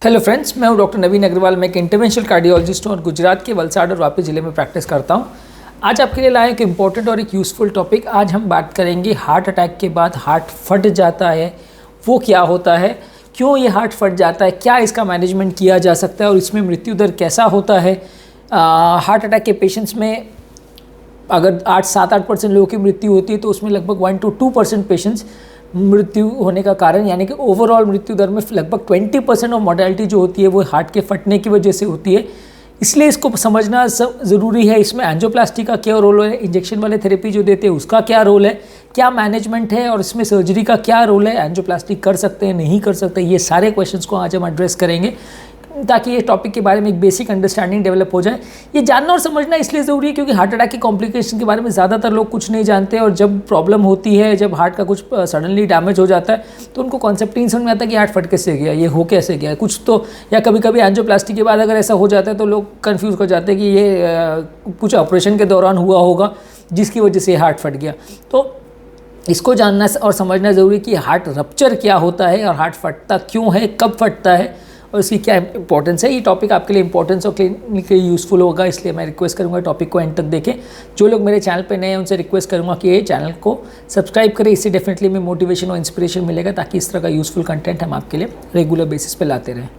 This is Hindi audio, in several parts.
हेलो फ्रेंड्स, मैं हूं डॉक्टर नवीन अग्रवाल। मैं एक इंटरवेंशनल कार्डियोलॉजिस्ट हूं और गुजरात के वलसाड़ और वापी ज़िले में प्रैक्टिस करता हूं। आज आपके लिए लाए एक इम्पॉर्टेंट और एक यूज़फुल टॉपिक। आज हम बात करेंगे हार्ट अटैक के बाद हार्ट फट जाता है, वो क्या होता है, क्यों ये हार्ट फट जाता है, क्या इसका मैनेजमेंट किया जा सकता है और इसमें मृत्यु दर कैसा होता है। हार्ट अटैक के पेशेंट्स में अगर 7-8% लोगों की मृत्यु होती है तो उसमें लगभग 1 to 2% पेशेंट्स मृत्यु होने का कारण, यानी कि ओवरऑल मृत्यु दर में लगभग 20% ऑफ मॉर्टेलिटी जो होती है वो हार्ट के फटने की वजह से होती है। इसलिए इसको समझना ज़रूरी है। इसमें एंजियोप्लास्टी का क्या रोल है, इंजेक्शन वाले थेरेपी जो देते हैं उसका क्या रोल है, क्या मैनेजमेंट है और इसमें सर्जरी का क्या रोल है, एंजियोप्लास्टी कर सकते हैं नहीं कर सकते, ये सारे क्वेश्चंस को आज हम एड्रेस करेंगे ताकि ये टॉपिक के बारे में एक बेसिक अंडरस्टैंडिंग डेवलप हो जाए। ये जानना और समझना इसलिए ज़रूरी है क्योंकि हार्ट अटैक की कॉम्प्लिकेशन के बारे में ज़्यादातर लोग कुछ नहीं जानते और जब प्रॉब्लम होती है, जब हार्ट का कुछ सडनली डैमेज हो जाता है तो उनको कॉन्सेप्ट नहीं समझ में आता कि हार्ट फट कैसे गया, ये हो कैसे गया कुछ तो, या कभी कभी एंजियोप्लास्टी के बाद अगर ऐसा हो जाता है तो लोग कन्फ्यूज़ हो जाते हैं कि ये कुछ ऑपरेशन के दौरान हुआ होगा जिसकी वजह से हार्ट फट गया। तो इसको जानना और समझना ज़रूरी है कि हार्ट रप्चर क्या होता है और हार्ट फटता क्यों है, कब फटता है और इसकी क्या इंपॉर्टेंस है। ये टॉपिक आपके लिए इंपॉर्टेंस और क्लिनिकली यूज़फुल होगा, इसलिए मैं रिक्वेस्ट करूंगा टॉपिक को एंड तक देखें। जो लोग मेरे चैनल पे नए हैं उनसे रिक्वेस्ट करूंगा कि ये चैनल को सब्सक्राइब करें। इससे डेफिनेटली में मोटिवेशन और इंस्पिरेशन मिलेगा ताकि इस तरह का यूज़फुल कंटेंट हम आपके लिए रेगुलर बेसिस पे लाते रहें।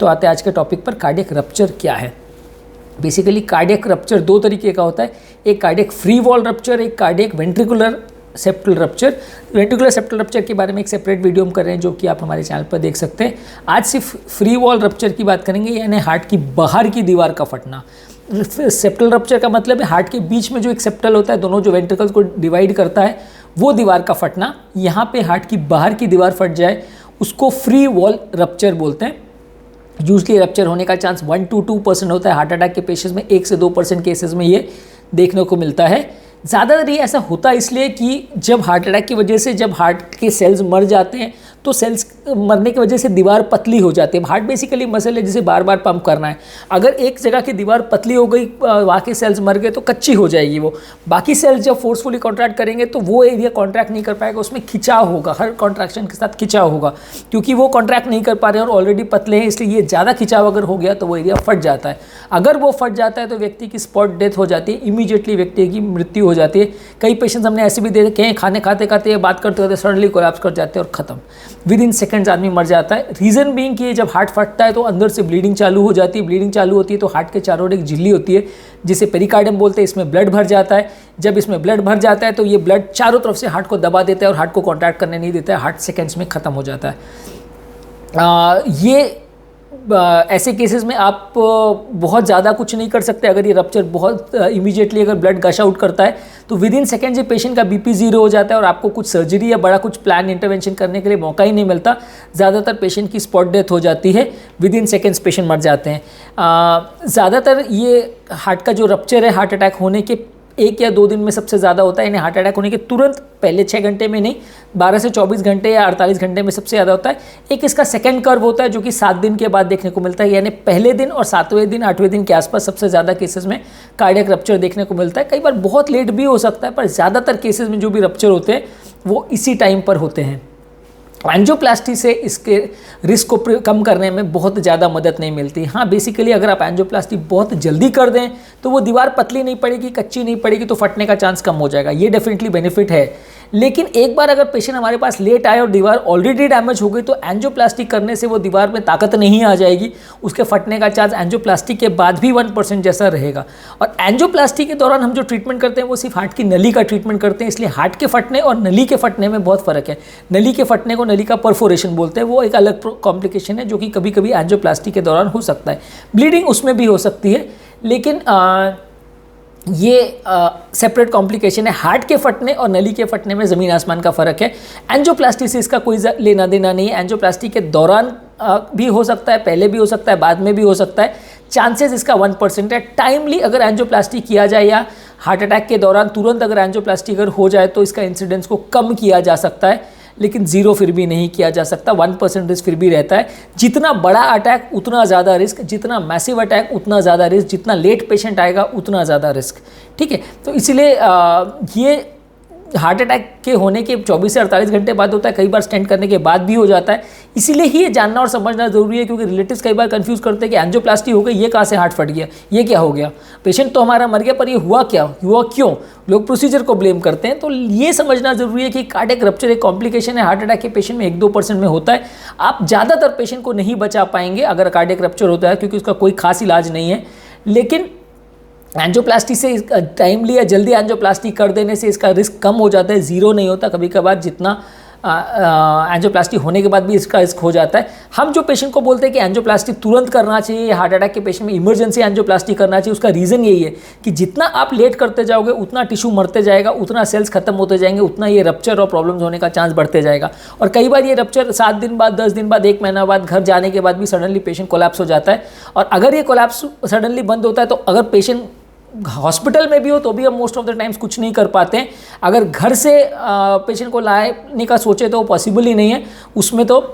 तो आते हैं आज के टॉपिक पर, कार्डियक रप्चर क्या है। बेसिकली कार्डियक रप्चर दो तरीके का होता है, एक कार्डियक फ्री वॉल रप्चर, एक cardiac ventricular septal rupture. Ventricular septal rupture के बारे में एक सेपरेट वीडियो हम कर रहे हैं जो कि आप हमारे चैनल पर देख सकते हैं। आज सिर्फ फ्री वॉल रप्चर की बात करेंगे, यानी हार्ट की बाहर की दीवार का फटना। सेप्टल रप्चर का मतलब है हार्ट के बीच में जो एक सेप्टल होता है, दोनों जो वेंट्रिकल्स को डिवाइड करता है, वो दीवार का फटना। यहाँ पे हार्ट की बाहर की दीवार फट जाए उसको फ्री वॉल रप्चर बोलते हैं। यूजली रप्चर होने का चांस 1 to 2% होता है। हार्ट अटैक के पेशेंट्स में 1 से 2% केसेस में ये देखने को मिलता है। ज़्यादातर ये ऐसा होता है इसलिए कि जब हार्ट अटैक की वजह से जब हार्ट के सेल्स मर जाते हैं तो सेल्स मरने की वजह से दीवार पतली हो जाती है। हार्ट बेसिकली मसल है जिसे बार बार पंप करना है। अगर एक जगह की दीवार पतली हो गई, वहाँ के सेल्स मर गए तो कच्ची हो जाएगी वो। बाकी सेल्स जब फोर्सफुली कॉन्ट्रैक्ट करेंगे तो वो एरिया कॉन्ट्रैक्ट नहीं कर पाएगा, उसमें खिंचाव होगा, हर कॉन्ट्रैक्शन के साथ खिंचाव होगा। क्योंकि वो कॉन्ट्रैक्ट नहीं कर पा रहे हैं और ऑलरेडी पतले हैं, इसलिए ये ज़्यादा खिंचाव अगर हो गया तो वो एरिया फट जाता है। अगर वो फट जाता है तो व्यक्ति की स्पॉट डेथ हो जाती है, इमीडिएटली व्यक्ति की मृत्यु हो जाती है। कई पेशेंट्स हमने ऐसे भी देखे हैं, खाने खाते खाते बात करते करते सडनली कोलैप्स कर जाते हैं और ख़त्म, विद इन सेकेंड्स आदमी मर जाता है। रीज़न बीइंग कि जब हार्ट फटता है तो अंदर से ब्लीडिंग चालू हो जाती है। ब्लीडिंग चालू होती है तो हार्ट के चारों ओर एक झिल्ली होती है जिसे पेरिकार्डियम बोलते हैं, इसमें ब्लड भर जाता है। जब इसमें ब्लड भर जाता है तो ये ब्लड चारों तरफ से हार्ट को दबा देता है और हार्ट को कॉन्ट्रैक्ट करने नहीं देता है। हार्ट सेकेंड्स में ख़त्म हो जाता है। ऐसे केसेस में आप बहुत ज़्यादा कुछ नहीं कर सकते। अगर ये रप्चर बहुत इमीडिएटली अगर ब्लड गश आउट करता है तो विद इन सेकेंड्स ये पेशेंट का बीपी 0 हो जाता है और आपको कुछ सर्जरी या बड़ा कुछ प्लान इंटरवेंशन करने के लिए मौका ही नहीं मिलता। ज़्यादातर पेशेंट की स्पॉट डेथ हो जाती है, विद इन सेकेंड्स पेशेंट मर जाते हैं। ज़्यादातर ये हार्ट का जो रप्चर है हार्ट अटैक होने के 1 या 2 दिन में सबसे ज़्यादा होता है, यानी हार्ट अटैक होने के तुरंत पहले 6 घंटे में नहीं, 12 से 24 घंटे या 48 घंटे में सबसे ज़्यादा होता है। एक इसका सेकंड कर्व होता है जो कि 7 दिन के बाद देखने को मिलता है, यानी पहले दिन और 7वें दिन 8वें दिन के आसपास सबसे ज़्यादा केसेस में कार्डियक रप्चर देखने को मिलता है। कई बार बहुत लेट भी हो सकता है, पर ज़्यादातर केसेस में जो भी रप्चर होते हैं वो इसी टाइम पर होते हैं। एंजियोप्लास्टी से इसके रिस्क को कम करने में बहुत ज़्यादा मदद नहीं मिलती। हाँ, बेसिकली अगर आप एंजियोप्लास्टी बहुत जल्दी कर दें तो वो दीवार पतली नहीं पड़ेगी, कच्ची नहीं पड़ेगी, तो फटने का चांस कम हो जाएगा। ये डेफिनेटली बेनिफिट है। लेकिन एक बार अगर पेशेंट हमारे पास लेट आए और दीवार ऑलरेडी डैमेज हो गई तो एंजियोप्लास्टी करने से वो दीवार में ताकत नहीं आ जाएगी, उसके फटने का चांस एंजियोप्लास्टी के बाद भी 1% जैसा रहेगा। और एंजियोप्लास्टी के दौरान हम जो ट्रीटमेंट करते हैं वो सिर्फ हार्ट की नली का ट्रीटमेंट करते हैं, इसलिए हार्ट के फटने और नली के फटने में बहुत फ़र्क है। नली के फटने को नली का परफोरेशन बोलते हैं, वो एक अलग कॉम्प्लिकेशन है जो कि कभी कभी एंजियोप्लास्टी के दौरान हो सकता है। ब्लीडिंग उसमें भी हो सकती है, लेकिन ये सेपरेट कॉम्प्लिकेशन है। हार्ट के फटने और नली के फटने में ज़मीन आसमान का फ़र्क है। एंजियोप्लास्टी से इसका कोई लेना देना नहीं है। एंजियोप्लास्टी के दौरान भी हो सकता है, पहले भी हो सकता है, बाद में भी हो सकता है। चांसेस इसका 1% है। टाइमली अगर एंजियोप्लास्टी किया जाए या हार्ट अटैक के दौरान तुरंत अगर एंजियोप्लास्टी अगर हो जाए तो इसका इंसिडेंस को कम किया जा सकता है, लेकिन 0 फिर भी नहीं किया जा सकता। 1% रिस्क फिर भी रहता है। जितना बड़ा अटैक उतना ज़्यादा रिस्क, जितना मैसिव अटैक उतना ज़्यादा रिस्क, जितना लेट पेशेंट आएगा उतना ज़्यादा रिस्क। ठीक है, तो इसीलिए ये हार्ट अटैक के होने के 24 से 48 घंटे बाद होता है, कई बार स्टेंट करने के बाद भी हो जाता है। इसीलिए ही ये जानना और समझना ज़रूरी है, क्योंकि रिलेटिव्स कई बार कंफ्यूज करते हैं कि एंजियोप्लास्टी हो गई, ये कहाँ से हार्ट फट गया, ये क्या हो गया, पेशेंट तो हमारा मर गया पर ये हुआ क्या, हुआ क्यों, लोग प्रोसीजर को ब्लेम करते हैं। तो ये समझना ज़रूरी है कि कार्डियक रप्चर एक कॉम्प्लिकेशन है, हार्ट अटैक के पेशेंट में 1-2% में होता है। आप ज़्यादातर पेशेंट को नहीं बचा पाएंगे अगर कार्डियक रप्चर होता है, क्योंकि उसका कोई खास इलाज नहीं है। लेकिन एंजियोप्लास्टी से टाइमली या जल्दी एंजियोप्लास्टी कर देने से इसका रिस्क कम हो जाता है, ज़ीरो नहीं होता। कभी कभार जितना एंजियोप्लास्टी होने के बाद भी इसका रिस्क हो जाता है। हम जो पेशेंट को बोलते हैं कि एंजियोप्लास्टी तुरंत करना चाहिए, हार्ट अटैक के पेशेंट में इमरजेंसी एंजियोप्लास्टी करना चाहिए, उसका रीज़न यही है कि जितना आप लेट करते जाओगे उतना टिश्यू मरते जाएगा, उतना सेल्स खत्म होते जाएंगे, उतना ये रप्चर और प्रॉब्लम्स होने का चांस बढ़ते जाएगा। और कई बार ये रप्चर 7 दिन बाद, 10 दिन बाद, 1 महीना बाद घर जाने के बाद भी सडनली पेशेंट कोलैप्स हो जाता है। और अगर ये कोलैप्स सडनली बंद होता है तो अगर पेशेंट हॉस्पिटल में भी हो तो भी हम मोस्ट ऑफ द टाइम्स कुछ नहीं कर पाते हैं। अगर घर से पेशेंट को लाने का सोचे तो वो पॉसिबल ही नहीं है, उसमें तो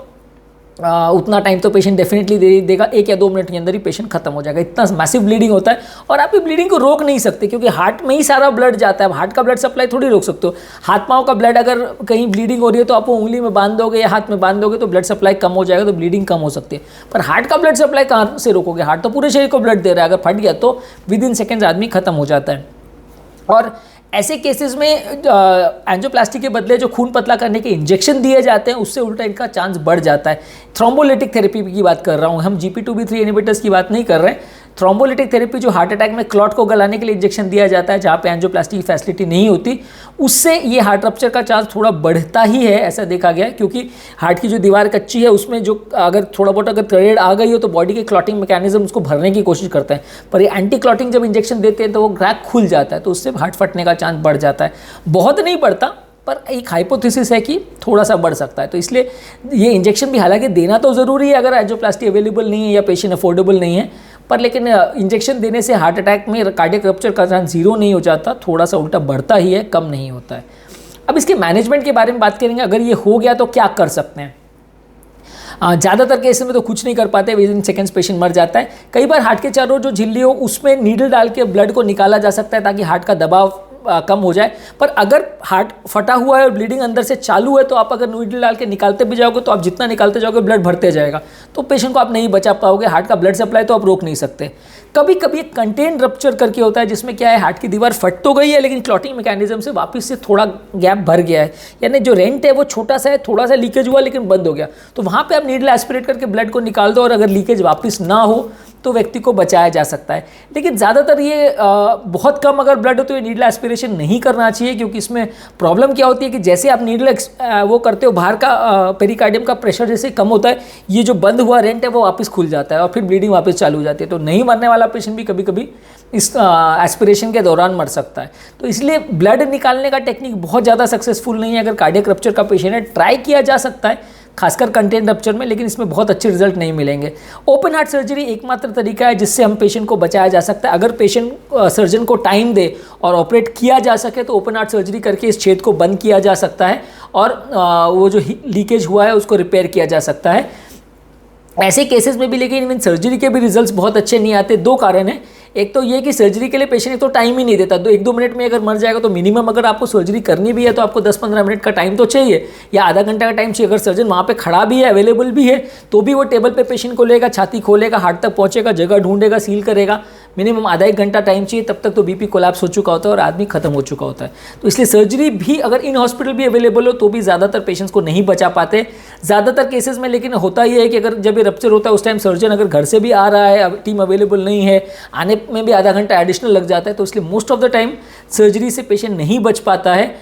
उतना टाइम तो पेशेंट डेफिनेटली दे देगा, 1 या 2 मिनट के अंदर ही पेशेंट खत्म हो जाएगा। इतना मैसिव ब्लीडिंग होता है और आप ये ब्लीडिंग को रोक नहीं सकते, क्योंकि हार्ट में ही सारा ब्लड जाता है। अब हार्ट का ब्लड सप्लाई थोड़ी रोक सकते हो। हाथ पाँव का ब्लड अगर कहीं ब्लीडिंग हो रही है तो आप वो उंगली में बांध दोगे या हाथ में बांध दोगे तो ब्लड सप्लाई कम हो जाएगा, तो ब्लीडिंग कम हो सकती है। पर हार्ट का ब्लड सप्लाई कहाँ से रोकोगे? हार्ट तो पूरे शरीर को ब्लड दे रहा है, अगर फट गया तो विदिन सेकेंड्स आदमी खत्म हो जाता है। और ऐसे केसेस में एंजियोप्लास्टी के बदले जो खून पतला करने के इंजेक्शन दिए जाते हैं उससे उल्टा इनका चांस बढ़ जाता है। थ्रोम्बोलिटिक थेरेपी की बात कर रहा हूँ, हम GP2B3 इनहिबिटर्स की बात नहीं कर रहे हैं। थ्रोम्बोलिटिक थेरेपी जो हार्ट अटैक में क्लॉट को गलाने के लिए इंजेक्शन दिया जाता है, जहाँ पे एंजियोप्लास्टी की फैसिलिटी नहीं होती, उससे ये हार्ट रप्चर का चांस थोड़ा बढ़ता ही है, ऐसा देखा गया है। क्योंकि हार्ट की जो दीवार कच्ची है उसमें जो अगर थोड़ा बहुत अगर क्रेड आ गई हो तो बॉडी के क्लॉटिंग मैकेनिज्म उसको भरने की कोशिश करते हैं, पर ये एंटी क्लॉटिंग जब इंजेक्शन देते हैं तो वो क्रैक खुल जाता है, तो उससे हार्ट फटने का चांस बढ़ जाता है। बहुत नहीं बढ़ता, पर एक हाइपोथेसिस है कि थोड़ा सा बढ़ सकता है। तो इसलिए ये इंजेक्शन भी हालांकि देना तो ज़रूरी है अगर एंजियोप्लास्टी अवेलेबल नहीं है या पेशेंट अफोर्डेबल नहीं है, पर लेकिन इंजेक्शन देने से हार्ट अटैक में कार्डियक रप्चर का चांस ज़ीरो नहीं हो जाता, थोड़ा सा उल्टा बढ़ता ही है, कम नहीं होता है। अब इसके मैनेजमेंट के बारे में बात करेंगे। अगर ये हो गया तो क्या कर सकते हैं? ज़्यादातर केस में तो कुछ नहीं कर पाते, विद इन सेकेंड्स पेशेंट मर जाता है। कई बार हार्ट के चारों जो झिल्ली हो उसमें नीडल डाल के ब्लड को निकाला जा सकता है ताकि हार्ट का दबाव कम हो जाए। पर अगर हार्ट फटा हुआ है और ब्लीडिंग अंदर से चालू है तो आप अगर नीडल डाल के निकालते भी जाओगे तो आप जितना निकालते जाओगे ब्लड भरते जाएगा, तो पेशेंट को आप नहीं बचा पाओगे। हार्ट का ब्लड सप्लाई तो आप रोक नहीं सकते। कभी कभी एक कंटेन रप्चर करके होता है, जिसमें क्या है, हार्ट की दीवार फट तो गई है लेकिन क्लॉटिंग मैकेनिज्म से वापस से थोड़ा गैप भर गया है, यानी जो रेंट है वो छोटा सा है, थोड़ा सा लीकेज हुआ लेकिन बंद हो गया, तो वहाँ पे आप नीडल एस्पिरेट करके ब्लड को निकाल दो और अगर लीकेज वापस ना हो तो व्यक्ति को बचाया जा सकता है। लेकिन ज़्यादातर ये बहुत कम अगर ब्लड हो तो ये नीडल एस्पिरेशन नहीं करना चाहिए, क्योंकि इसमें प्रॉब्लम क्या होती है कि जैसे आप नीडल वो करते हो, बाहर का पेरिकार्डियम का प्रेशर जैसे कम होता है, ये जो बंद हुआ रेंट है वो वापस खुल जाता है और फिर ब्लीडिंग वापस चालू हो जाती है। तो नहीं मरने वाला पेशेंट भी कभी कभी इस एस्पिरेशन के दौरान मर सकता है। तो इसलिए ब्लड निकालने का टेक्निक बहुत ज़्यादा सक्सेसफुल नहीं है। अगर कार्डियक रप्चर का पेशेंट है, ट्राई किया जा सकता है, खासकर कंटेन रप्चर में, लेकिन इसमें बहुत अच्छे रिजल्ट नहीं मिलेंगे। ओपन हार्ट सर्जरी एकमात्र तरीका है जिससे हम पेशेंट को बचाया जा सकता है। अगर पेशेंट सर्जन को टाइम दे और ऑपरेट किया जा सके तो ओपन हार्ट सर्जरी करके इस छेद को बंद किया जा सकता है और वो जो लीकेज हुआ है उसको रिपेयर किया जा सकता है। ऐसे केसेस में भी लेकिन इवन सर्जरी के भी रिजल्ट्स बहुत अच्छे नहीं आते। 2 कारण हैं। एक तो ये कि सर्जरी के लिए पेशेंट तो टाइम ही नहीं देता, 1-2 मिनट में अगर मर जाएगा, तो मिनिमम अगर आपको सर्जरी करनी भी है तो आपको 10-15 मिनट का टाइम तो चाहिए या आधा घंटा का टाइम चाहिए। अगर सर्जन वहाँ पे खड़ा भी है, अवेलेबल भी है, तो भी वो टेबल पे पेशेंट को लेगा, छाती खोलेगा, हार्ट तक पहुँचेगा, जगह ढूंढेगा, सील करेगा, मिनिमम आधा 1 घंटा टाइम चाहिए। तब तक तो बीपी कोलैप्स हो चुका होता है और आदमी खत्म हो चुका होता है। तो इसलिए सर्जरी भी अगर इन हॉस्पिटल भी अवेलेबल हो तो भी ज़्यादातर पेशेंट्स को नहीं बचा पाते ज़्यादातर केसेस में। लेकिन होता ही है कि अगर जब ये रप्चर होता है उस टाइम सर्जन अगर घर से भी आ रहा है, टीम अवेलेबल नहीं है, आने में भी आधा घंटा एडिशनल लग जाता है, तो इसलिए most of the time surgery से पेशेंट नहीं बच पाता है।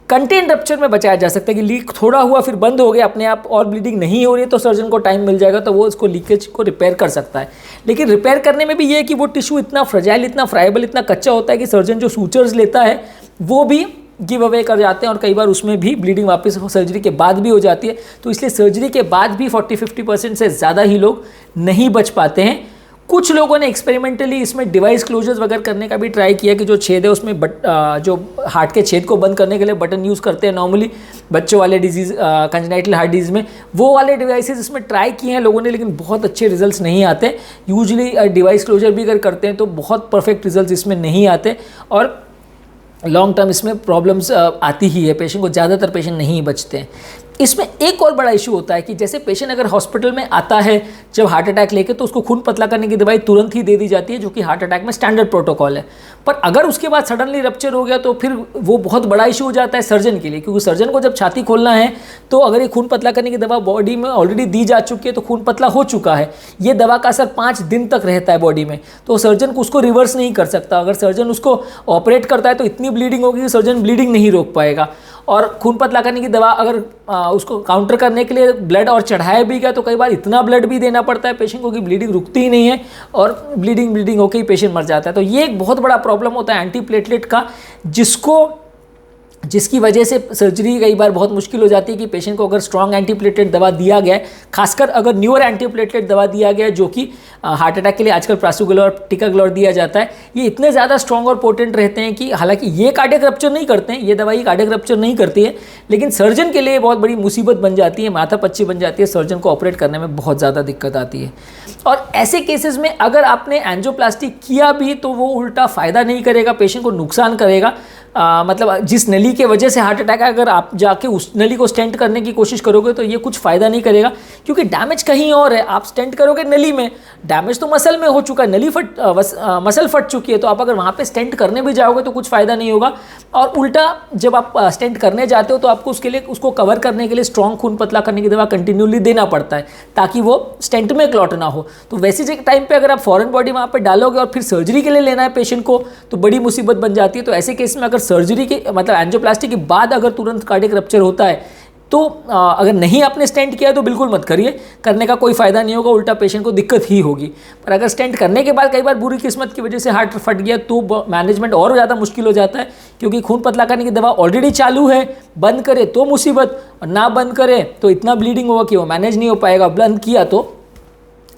कंटेन रप्चर में बचाया जा सकता है कि लीक थोड़ा हुआ फिर बंद हो गया अपने आप और ब्लीडिंग नहीं हो रही है, तो सर्जन को टाइम मिल जाएगा तो वो इसको लीकेज को रिपेयर कर सकता है। लेकिन रिपेयर करने में भी ये है कि वो टिश्यू इतना फ्रेजाइल, इतना फ्राइबल, इतना कच्चा होता है कि सर्जन जो सूचर्स लेता है वो भी गिव अवे कर जाते हैं और कई बार उसमें भी ब्लीडिंग वापस सर्जरी के बाद भी हो जाती है। तो इसलिए सर्जरी के बाद भी 40-50% से ज़्यादा ही लोग नहीं बच पाते हैं। कुछ लोगों ने एक्सपेरिमेंटली इसमें डिवाइस क्लोजर्स वगैरह करने का भी ट्राई किया कि जो छेद है उसमें जो हार्ट के छेद को बंद करने के लिए बटन यूज़ करते हैं नॉर्मली बच्चों वाले डिजीज़, कंजेनाइटल हार्ट डिजीज़ में, वो वाले डिवाइसेस इसमें ट्राई किए हैं लोगों ने, लेकिन बहुत अच्छे रिजल्ट्स नहीं आते। यूजुअली डिवाइस क्लोजर भी अगर करते हैं तो बहुत परफेक्ट रिजल्ट्स इसमें नहीं आते। और लॉन्ग टर्म इसमें प्रॉब्लम्स आती ही है, पेशेंट को, ज़्यादातर पेशेंट नहीं बचते हैं। इसमें एक और बड़ा इशू होता है कि जैसे पेशेंट अगर हॉस्पिटल में आता है जब हार्ट अटैक लेके, तो उसको खून पतला करने की दवाई तुरंत ही दे दी जाती है, जो कि हार्ट अटैक में स्टैंडर्ड प्रोटोकॉल है। पर अगर उसके बाद सडनली रप्चर हो गया तो फिर वो बहुत बड़ा इशू हो जाता है सर्जन के लिए, क्योंकि सर्जन को जब छाती खोलना है तो अगर ये खून पतला करने की दवा बॉडी में ऑलरेडी दी जा चुकी है तो खून पतला हो चुका है, ये दवा का असर 5 दिन तक रहता है बॉडी में, तो सर्जन को उसको रिवर्स नहीं कर सकता। अगर सर्जन उसको ऑपरेट करता है तो इतनी ब्लीडिंग होगी कि सर्जन ब्लीडिंग नहीं रोक पाएगा। और खून पतला करने की दवा अगर उसको काउंटर करने के लिए ब्लड और चढ़ाया भी गया तो कई बार इतना ब्लड भी देना पड़ता है पेशेंट को कि ब्लीडिंग रुकती ही नहीं है और ब्लीडिंग होकर ही पेशेंट मर जाता है। तो ये एक बहुत बड़ा प्रॉब्लम होता है एंटीप्लेटलेट का, जिसकी वजह से सर्जरी कई बार बहुत मुश्किल हो जाती है कि पेशेंट को अगर स्ट्रॉन्ग एंटीप्लेटलेट दवा दिया गया है, खासकर अगर न्यूअर एंटीप्लेटलेट दवा दिया गया है जो कि हार्ट अटैक के लिए आजकल प्रासुगुलर और टिकाग्लोर दिया जाता है, ये इतने ज़्यादा स्ट्रॉन्ग और पोटेंट रहते हैं कि हालांकि ये कार्डियक रप्चर नहीं करते हैं, ये दवाई कार्डियक रप्चर नहीं करती है, लेकिन सर्जन के लिए बहुत बड़ी मुसीबत बन जाती है, माथापच्ची बन जाती है, सर्जन को ऑपरेट करने में बहुत ज़्यादा दिक्कत आती है। और ऐसे केसेस में अगर आपने एंजियोप्लास्टी किया भी तो वो उल्टा फ़ायदा नहीं करेगा, पेशेंट को नुकसान करेगा। मतलब जिस नली के वजह से हार्ट अटैक है, अगर आप जाके उस नली को स्टेंट करने की कोशिश करोगे तो ये कुछ फ़ायदा नहीं करेगा, क्योंकि डैमेज कहीं और है। आप स्टेंट करोगे नली में, डैमेज तो मसल में हो चुका है, मसल फट चुकी है, तो आप अगर वहाँ पे स्टेंट करने भी जाओगे तो कुछ फ़ायदा नहीं होगा। और उल्टा जब आप स्टेंट करने जाते हो तो आपको उसके लिए, उसको कवर करने के लिए स्ट्रॉन्ग खून पतला करने की दवा कंटिन्यूली देना पड़ता है ताकि वो स्टेंट में क्लॉट ना हो। तो वैसे टाइम पर अगर आप फॉरेन बॉडी वहाँ पर डालोगे और फिर सर्जरी के लिए लेना है पेशेंट को तो बड़ी मुसीबत बन जाती है। तो ऐसे केस में अगर सर्जरी के मतलब एंजियोप्लास्टी के बाद अगर तुरंत कार्डियक रप्चर होता है तो अगर नहीं आपने स्टेंट किया तो बिल्कुल मत करिए, करने का कोई फ़ायदा नहीं होगा, उल्टा पेशेंट को दिक्कत ही होगी। पर अगर स्टेंट करने के बाद कई बार बुरी किस्मत की वजह से हार्ट फट गया तो मैनेजमेंट और ज़्यादा मुश्किल हो जाता है, क्योंकि खून पतला करने की दवा ऑलरेडी चालू है, बंद करे तो मुसीबत, और ना बंद करे तो इतना ब्लीडिंग होगा कि वो मैनेज नहीं हो पाएगा, बंद किया तो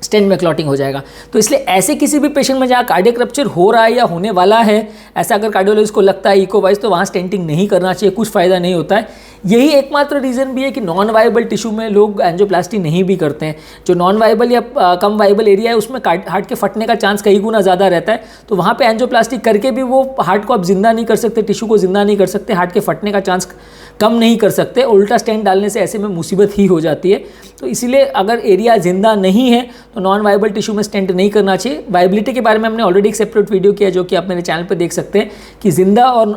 स्टेंट में क्लॉटिंग हो जाएगा। तो इसलिए ऐसे किसी भी पेशेंट में जहाँ कार्डियक रप्चर हो रहा है या होने वाला है, ऐसा अगर कार्डियोलॉजिस्ट को लगता है इको वाइज, तो वहाँ स्टेंटिंग नहीं करना चाहिए, कुछ फ़ायदा नहीं होता है। यही एकमात्र रीज़न भी है कि नॉन वाइबल टिश्यू में लोग एंजियोप्लास्टी नहीं भी करते हैं। जो नॉन वाइबल या कम वाइबल एरिया है उसमें हार्ट के फटने का चांस कई गुना ज़्यादा रहता है, तो वहाँ पे एंजियोप्लास्टी करके भी वो हार्ट को आप जिंदा नहीं कर सकते, टिश्यू को जिंदा नहीं कर सकते, हार्ट के फटने का चांस कम नहीं कर सकते, उल्टा स्टेंट डालने से ऐसे में मुसीबत ही हो जाती है। तो इसीलिए अगर एरिया जिंदा नहीं है तो नॉन वाइबल टिश्यू में स्टेंट नहीं करना चाहिए। वाइबिलिटी के बारे में हमने ऑलरेडी एक सेपरेट वीडियो किया जो कि आप मेरे चैनल पर देख सकते हैं कि जिंदा और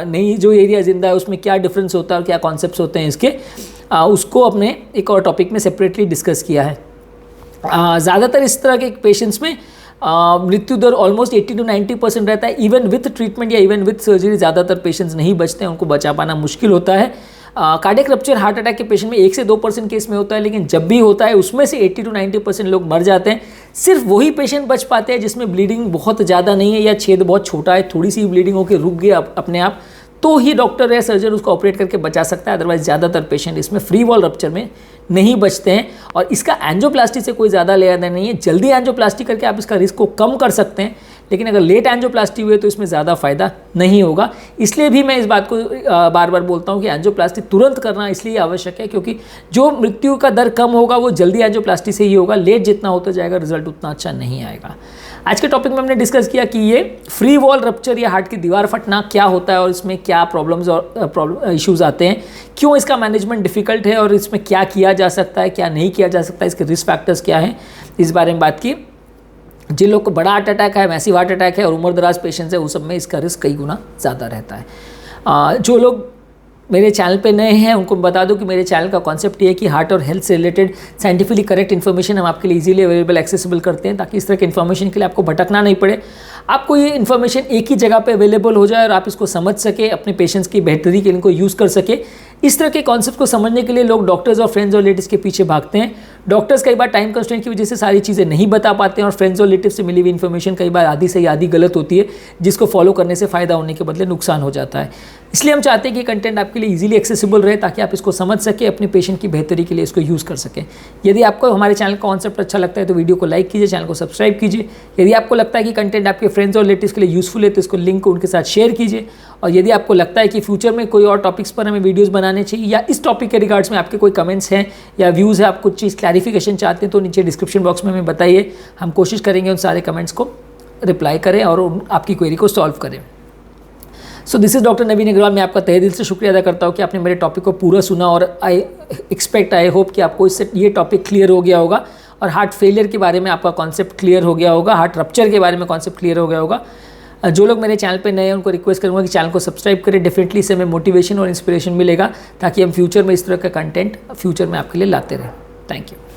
नहीं जो एरिया जिंदा है उसमें क्या डिफरेंस होता है और क्या कॉन्सेप्ट्स होते हैं इसके, उसको अपने एक और टॉपिक में सेपरेटली डिस्कस किया है। ज़्यादातर इस तरह के पेशेंट्स में मृत्यु दर ऑलमोस्ट 80 to 90% रहता है। इवन विथ ट्रीटमेंट या इवन विथ सर्जरी ज़्यादातर पेशेंट्स नहीं बचते हैं, उनको बचा पाना मुश्किल होता है। कार्डियक रप्चर हार्ट अटैक के पेशेंट में 1 से 2% केस में होता है, लेकिन जब भी होता है उसमें से 80 to 90% लोग मर जाते हैं। सिर्फ वही पेशेंट बच पाते हैं जिसमें ब्लीडिंग बहुत ज़्यादा नहीं है या छेद बहुत छोटा है, थोड़ी सी ब्लीडिंग होकर रुक गया अपने आप, तो ही डॉक्टर या सर्जन उसको ऑपरेट करके बचा सकता है। अदरवाइज ज़्यादातर पेशेंट इसमें फ्री वॉल रप्चर में नहीं बचते हैं। और इसका एंजियोप्लास्टी से कोई ज़्यादा लेना देना नहीं है, जल्दी एंजियोप्लास्टी करके आप इसका रिस्क को कम कर सकते हैं, लेकिन अगर लेट एंजियोप्लास्टी हुए तो इसमें ज़्यादा फायदा नहीं होगा। इसलिए भी मैं इस बात को बार बार बोलता हूँ कि एंजियोप्लास्टी तुरंत करना इसलिए आवश्यक है क्योंकि जो मृत्यु का दर कम होगा वो जल्दी एंजियोप्लास्टी से ही होगा, लेट जितना होता जाएगा रिजल्ट उतना अच्छा नहीं आएगा। आज के टॉपिक में हमने डिस्कस किया कि ये फ्री वॉल रप्चर या हार्ट की दीवार फटना क्या होता है और इसमें क्या प्रॉब्लम्स और इश्यूज़ आते हैं, क्यों इसका मैनेजमेंट डिफ़िकल्ट है और इसमें क्या किया जा सकता है, क्या नहीं किया जा सकता है, इसके रिस्क फैक्टर्स क्या हैं, इस बारे में बात की। जिन लोग को बड़ा हार्ट अटैक है, मैसिव हार्ट अटैक है और उम्र दराज पेशेंट्स है, उस सब में इसका रिस्क कई गुना ज़्यादा रहता है। जो लोग मेरे चैनल पे नए हैं उनको बता दूं कि मेरे चैनल का कॉन्सेप्ट ये है कि हार्ट और हेल्थ से रिलेटेड साइंटिफिकली करेक्ट इन्फॉर्मेशन हम आपके लिए इजीली अवेलेबल एक्सेसिबल करते हैं, ताकि इस तरह के इन्फॉर्मेशन के लिए आपको भटकना नहीं पड़े, आपको ये इन्फॉर्मेशन एक ही जगह पे अवेलेबल हो जाए और आप इसको समझ सके, अपने पेशेंट्स की बेहतरी के लिए इनको यूज़ कर सके। इस तरह के कॉन्सेप्ट को समझने के लिए लोग डॉक्टर्स और फ्रेंड्स और रिलेटिव्स के पीछे भागते हैं। डॉक्टर्स कई बार टाइम कंस्ट्रेंट की वजह से सारी चीज़ें नहीं बता पाते हैं और फ्रेंड्स और रिलेटिव्स से मिली हुई इन्फॉर्मेशन कई बार आधी सही आधी गलत होती है, जिसको फॉलो करने से फ़ायदा होने के बदले नुकसान हो जाता है। इसलिए हम चाहते हैं कि कंटेंट आपके लिए इजीली एक्सेसिबल रहे, ताकि आप इसको समझ सके, अपने पेशेंट की बेहतरी के लिए इसको यूज़ कर सकें। यदि आपको हमारे चैनल का कॉन्सेप्ट अच्छा लगता है तो वीडियो को लाइक कीजिए, चैनल को सब्सक्राइब कीजिए। यदि आपको लगता है कि कंटेंट आपके फ्रेंड्स और रिलेटिव्स के लिए यूज़फुल है तो इसको लिंक को उनके साथ शेयर कीजिए। और यदि आपको लगता है कि फ्यूचर में कोई और टॉपिक्स पर हमें वीडियोस बनाने चाहिए या इस टॉपिक के रिगार्ड्स में आपके कोई कमेंट्स हैं या व्यूज़ है, आप कुछ चीज़ क्लैरिफिकेशन चाहते हैं, तो नीचे डिस्क्रिप्शन बॉक्स में हमें बताइए। हम कोशिश करेंगे उन सारे कमेंट्स को रिप्लाई करें और आपकी क्वेरी को सॉल्व करें। सो दिस इज़ डॉक्टर नवीन अग्रवाल। मैं आपका तहे दिल से शुक्रिया अदा करता हूँ कि आपने मेरे टॉपिक को पूरा सुना, और आई होप कि आपको इससे ये टॉपिक क्लियर हो गया होगा और हार्ट फेलियर के बारे में आपका कॉन्सेप्ट क्लियर हो गया होगा, हार्ट रप्चर के बारे में कॉन्सेप्ट क्लियर हो गया होगा। जो लोग मेरे चैनल पे नए हैं उनको रिक्वेस्ट करूँगा कि चैनल को सब्सक्राइब करें। डेफिनेटली इससे हमें मोटिवेशन और इंस्पिरेशन मिलेगा ताकि हम फ्यूचर में इस तरह का कंटेंट फ्यूचर में आपके लिए लाते रहें। Thank you.